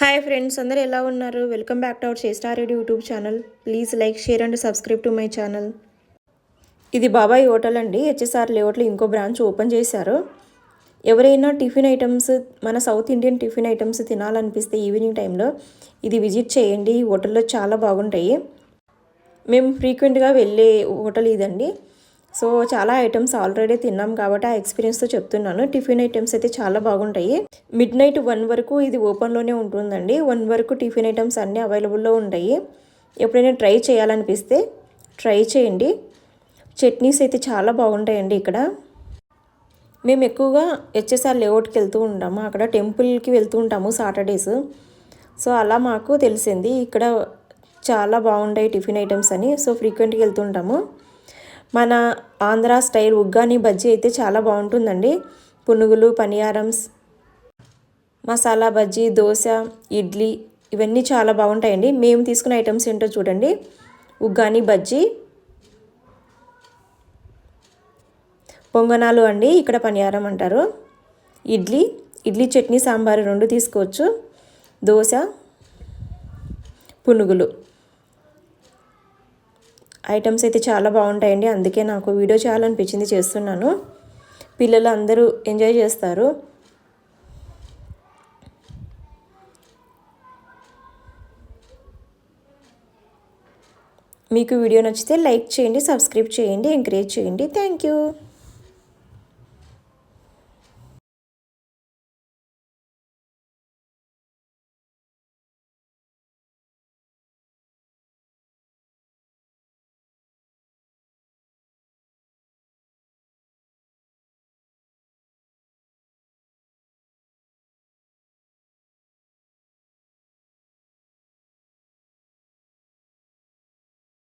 Hi friends, అందరూ ఎలా ఉన్నారు? వెల్కమ్ బ్యాక్ టు అవర్ చేస్టారెడ్ YouTube channel. Please like, share and subscribe to my channel. ఇది Babai hotel అండి. హెచ్ఎస్ఆర్ లేఅవుట్లో ఇంకో బ్రాంచ్ ఓపెన్ చేశారు. ఎవరైనా టిఫిన్ ఐటమ్స్, మన సౌత్ ఇండియన్ టిఫిన్ ఐటమ్స్ తినాలనిపిస్తే ఈవినింగ్ టైంలో ఇది విజిట్ చేయండి. ఈ హోటల్లో చాలా బాగుంటాయి. మేము ఫ్రీక్వెంట్గా వెళ్ళే హోటల్ ఇదండి. సో చాలా ఐటమ్స్ ఆల్రెడీ తిన్నాం కాబట్టి ఆ ఎక్స్పీరియన్స్తో చెప్తున్నాను. టిఫిన్ ఐటమ్స్ అయితే చాలా బాగుంటాయి. మిడ్ నైట్ 1 వరకు ఇది ఓపెన్లోనే ఉంటుందండి. 1 వరకు టిఫిన్ ఐటమ్స్ అన్నీ అవైలబుల్లో ఉంటాయి. ఎప్పుడైనా ట్రై చేయాలనిపిస్తే ట్రై చేయండి. చట్నీస్ అయితే చాలా బాగుంటాయండి ఇక్కడ. మేము ఎక్కువగా హెచ్ఎస్ఆర్ లేఅవుట్కి వెళ్తూ ఉంటాము. అక్కడ టెంపుల్కి వెళ్తూ ఉంటాము సాటర్డేస్. సో అలా మాకు తెలిసింది ఇక్కడ చాలా బాగుంటాయి టిఫిన్ ఐటమ్స్ అని. సో ఫ్రీక్వెంట్గా వెళ్తుంటాము. మన ఆంధ్ర స్టైల్ ఉగ్గాని బజ్జీ అయితే చాలా బాగుంటుందండి. పునుగులు, పనియారమ్స్, మసాలా బజ్జీ, దోశ, ఇడ్లీ ఇవన్నీ చాలా బాగుంటాయండి. మేము తీసుకున్న ఐటమ్స్ ఏంటో చూడండి. ఉగ్గాని బజ్జీ, పొంగనాలు అండి, ఇక్కడ పనియారం అంటారు. ఇడ్లీ చట్నీ సాంబారు 2 తీసుకోవచ్చు. దోశ, పునుగులు ఐటమ్స్ అయితే చాలా బాగుంటాయండి. అందుకే నాకు వీడియో చేయాలనిపించింది, చేస్తున్నాను. పిల్లలు అందరూ ఎంజాయ్ చేస్తారు. మీకు వీడియో నచ్చితే లైక్ చేయండి, సబ్స్క్రైబ్ చేయండి, ఎంకరేజ్ చేయండి. Thank you.